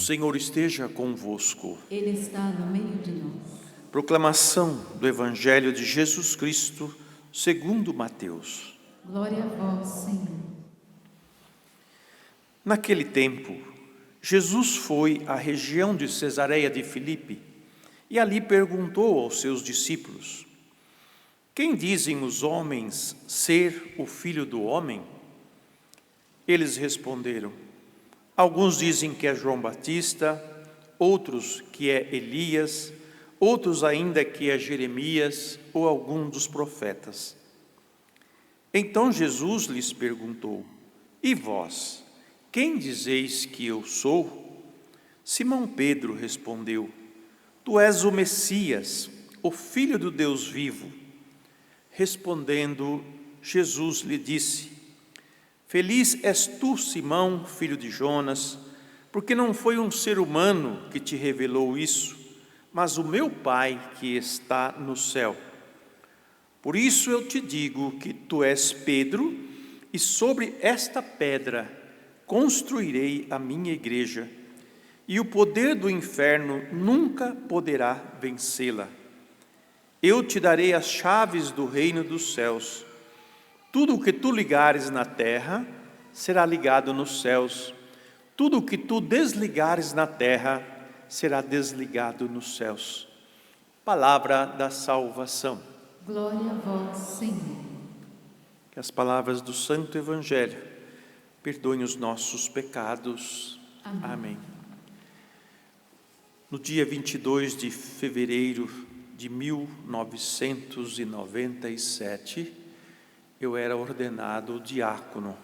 Senhor esteja convosco. Ele está no meio de nós. Proclamação do Evangelho de Jesus Cristo, segundo Mateus. Glória a vós, Senhor. Naquele tempo, Jesus foi à região de Cesareia de Filipe e ali perguntou aos seus discípulos: quem dizem os homens ser o Filho do Homem? Eles responderam: alguns dizem que é João Batista, outros que é Elias, outros ainda que é Jeremias ou algum dos profetas. Então Jesus lhes perguntou: e vós, quem dizeis que eu sou? Simão Pedro respondeu: tu és o Messias, o Filho do Deus vivo. Respondendo, Jesus lhe disse: feliz és tu, Simão, filho de Jonas, porque não foi um ser humano que te revelou isso, mas o meu Pai que está no céu. Por isso eu te digo que tu és Pedro, e sobre esta pedra construirei a minha igreja, e o poder do inferno nunca poderá vencê-la. Eu te darei as chaves do reino dos céus. Tudo o que tu ligares na terra será ligado nos céus. Tudo o que tu desligares na terra será desligado nos céus. Palavra da salvação. Glória a vós, Senhor. Que as palavras do Santo Evangelho perdoem os nossos pecados. Amém. Amém. No dia 22 de fevereiro de 1997, eu era ordenado diácono.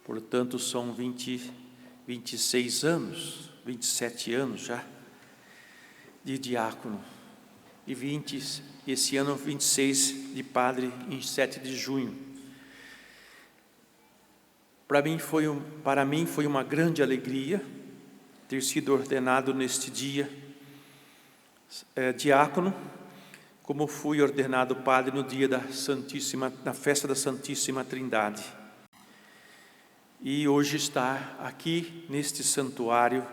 Portanto, são 26 anos, 27 anos já de diácono. E esse ano 26 de padre, em 7 de junho. Para mim foi uma grande alegria ter sido ordenado neste dia diácono, como fui ordenado padre no dia na festa da Santíssima Trindade. E hoje estar aqui neste santuário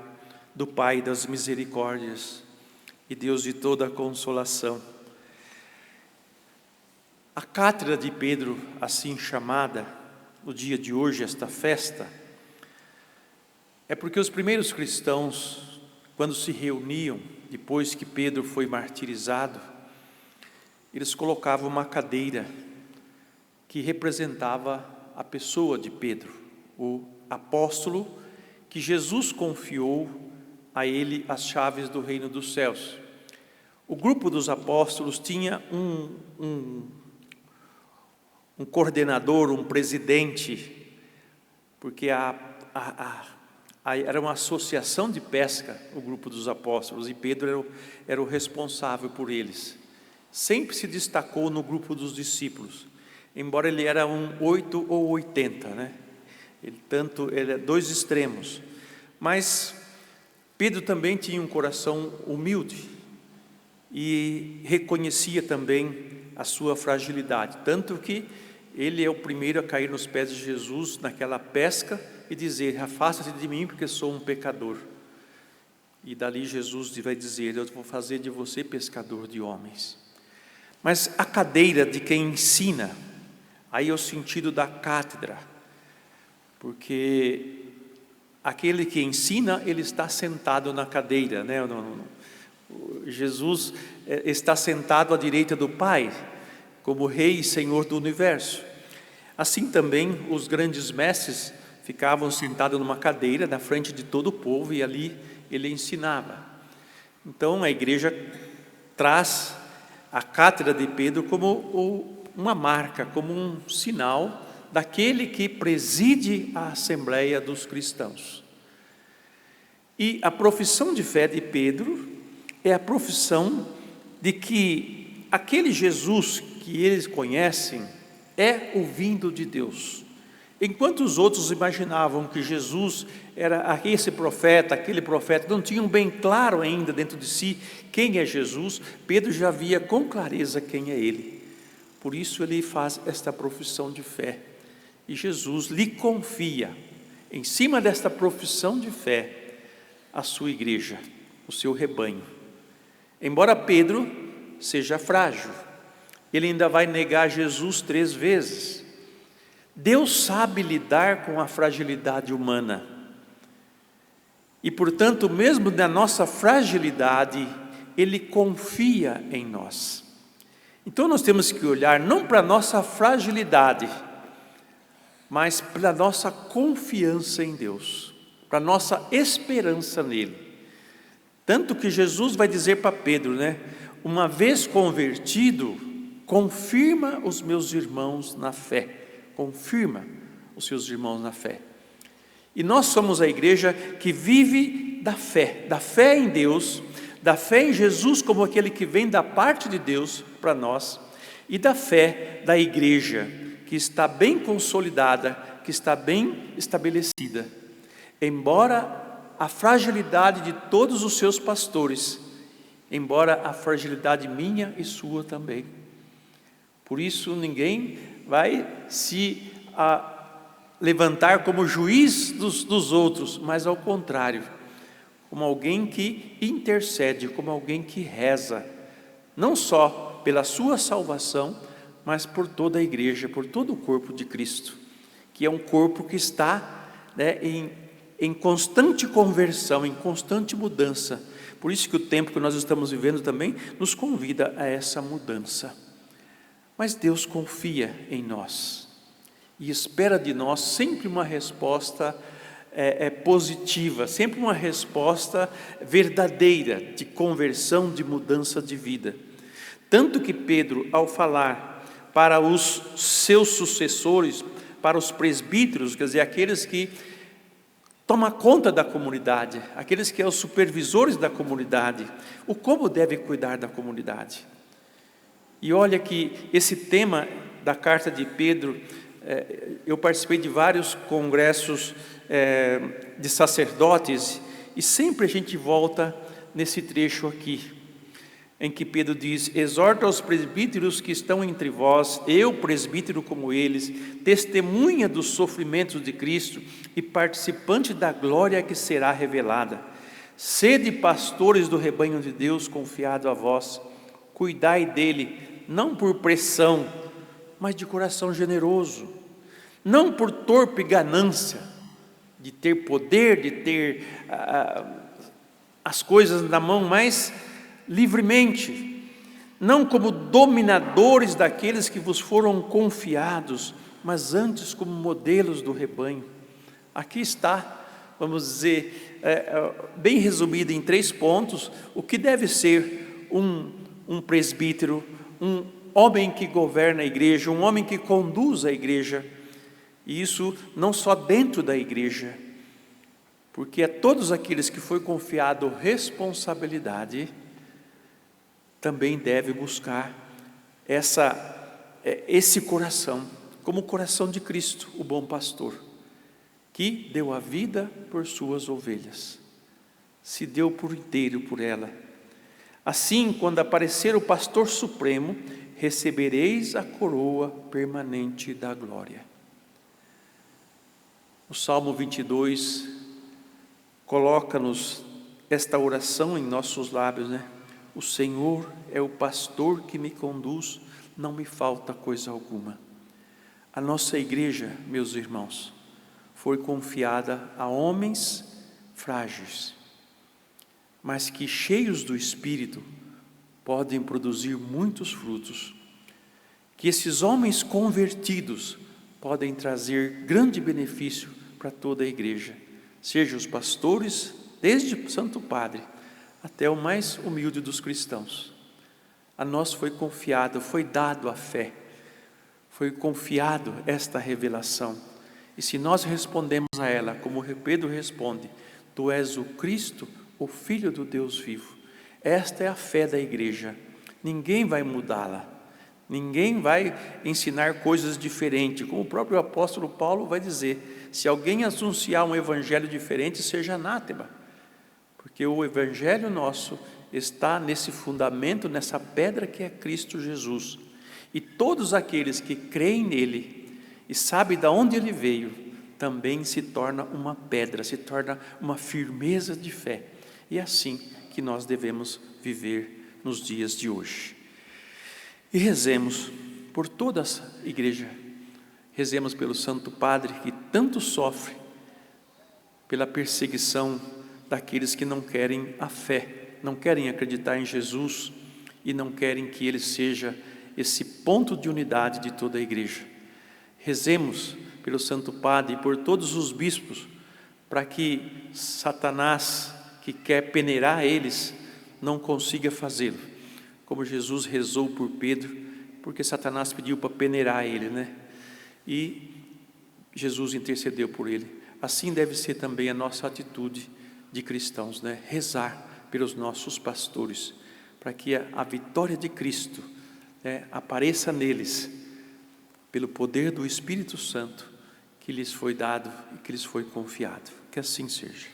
do Pai das Misericórdias e Deus de toda a consolação. A cátedra de Pedro, assim chamada, no dia de hoje, esta festa, é porque os primeiros cristãos, quando se reuniam, depois que Pedro foi martirizado, eles colocavam uma cadeira que representava a pessoa de Pedro, o apóstolo que Jesus confiou a ele as chaves do reino dos céus. O grupo dos apóstolos tinha um coordenador, um presidente, porque era uma associação de pesca, o grupo dos apóstolos, e Pedro era o responsável por eles. Sempre se destacou no grupo dos discípulos, embora ele era um 8 ou 80, né? Ele é dois extremos. Mas Pedro também tinha um coração humilde e reconhecia também a sua fragilidade, tanto que ele é o primeiro a cair nos pés de Jesus naquela pesca e dizer: afasta-te de mim porque sou um pecador. E dali Jesus vai dizer: eu vou fazer de você pescador de homens. Mas a cadeira de quem ensina, aí é o sentido da cátedra, porque aquele que ensina, ele está sentado na cadeira, né? Jesus está sentado à direita do Pai, como Rei e Senhor do Universo. Assim também os grandes mestres ficavam sentados numa cadeira na frente de todo o povo e ali ele ensinava. Então a igreja traz a cátedra de Pedro como uma marca, como um sinal daquele que preside a Assembleia dos Cristãos. E a profissão de fé de Pedro é a profissão de que aquele Jesus que eles conhecem é o vindo de Deus. Enquanto os outros imaginavam que Jesus era esse profeta, aquele profeta, não tinham bem claro ainda dentro de si quem é Jesus, Pedro já via com clareza quem é ele. Por isso ele faz esta profissão de fé. E Jesus lhe confia, em cima desta profissão de fé, a sua igreja, o seu rebanho. Embora Pedro seja frágil, ele ainda vai negar Jesus 3 vezes. Deus sabe lidar com a fragilidade humana. E, portanto, mesmo na nossa fragilidade, Ele confia em nós. Então, nós temos que olhar não para a nossa fragilidade, mas para a nossa confiança em Deus, para a nossa esperança nele. Tanto que Jesus vai dizer para Pedro, né? Uma vez convertido, confirma os meus irmãos na fé. Confirma os seus irmãos na fé. E nós somos a igreja que vive da fé em Deus, da fé em Jesus como aquele que vem da parte de Deus para nós, e da fé da igreja, que está bem consolidada, que está bem estabelecida. Embora a fragilidade de todos os seus pastores, embora a fragilidade minha e sua também. Por isso ninguém vai se levantar como juiz dos outros, mas ao contrário, como alguém que intercede, como alguém que reza, não só pela sua salvação, mas por toda a igreja, por todo o corpo de Cristo, que é um corpo que está, né, em constante conversão, em constante mudança. Por isso que o tempo que nós estamos vivendo também nos convida a essa mudança. Mas Deus confia em nós e espera de nós sempre uma resposta positiva, sempre uma resposta verdadeira de conversão, de mudança de vida. Tanto que Pedro, ao falar para os seus sucessores, para os presbíteros, quer dizer, aqueles que tomam conta da comunidade, aqueles que são os supervisores da comunidade, o como deve cuidar da comunidade. E olha que esse tema da carta de Pedro, eu participei de vários congressos de sacerdotes, e sempre a gente volta nesse trecho aqui, em que Pedro diz: exorta aos presbíteros que estão entre vós, eu presbítero como eles, testemunha dos sofrimentos de Cristo e participante da glória que será revelada. Sede pastores do rebanho de Deus confiado a vós, cuidai dele, não por pressão, mas de coração generoso, não por torpe ganância, de ter poder, de ter as coisas na mão, mas livremente, não como dominadores daqueles que vos foram confiados, mas antes como modelos do rebanho. Aqui está, vamos dizer, bem resumido em 3 pontos, o que deve ser um presbítero, um homem que governa a igreja, um homem que conduz a igreja, e isso não só dentro da igreja, porque a todos aqueles que foi confiado responsabilidade, também deve buscar esse coração, como o coração de Cristo, o bom pastor, que deu a vida por suas ovelhas, se deu por inteiro por ela. Assim, quando aparecer o pastor supremo, recebereis a coroa permanente da glória. O Salmo 22 coloca-nos esta oração em nossos lábios, né? O Senhor é o pastor que me conduz, não me falta coisa alguma. A nossa igreja, meus irmãos, foi confiada a homens frágeis, mas que, cheios do Espírito, podem produzir muitos frutos, que esses homens convertidos podem trazer grande benefício para toda a igreja, seja os pastores, desde o Santo Padre, até o mais humilde dos cristãos. A nós foi confiado, foi dado a fé, foi confiado esta revelação, e se nós respondemos a ela, como Pedro responde: Tu és o Cristo, o Filho do Deus vivo. Esta é a fé da igreja, ninguém vai mudá-la, ninguém vai ensinar coisas diferentes, como o próprio apóstolo Paulo vai dizer: se alguém anunciar um evangelho diferente, seja anátema, porque o evangelho nosso está nesse fundamento, nessa pedra que é Cristo Jesus, e todos aqueles que creem nele e sabem de onde ele veio, também se torna uma pedra, se torna uma firmeza de fé. E é assim que nós devemos viver nos dias de hoje. E rezemos por toda a igreja, rezemos pelo Santo Padre que tanto sofre pela perseguição daqueles que não querem a fé, não querem acreditar em Jesus e não querem que ele seja esse ponto de unidade de toda a igreja. Rezemos pelo Santo Padre e por todos os bispos, para que Satanás, que quer peneirar eles, não consiga fazê-lo, como Jesus rezou por Pedro, porque Satanás pediu para peneirar ele, né? E Jesus intercedeu por ele. Assim deve ser também a nossa atitude de cristãos, né? Rezar pelos nossos pastores, para que a vitória de Cristo, né, apareça neles, pelo poder do Espírito Santo, que lhes foi dado e que lhes foi confiado. Que assim seja.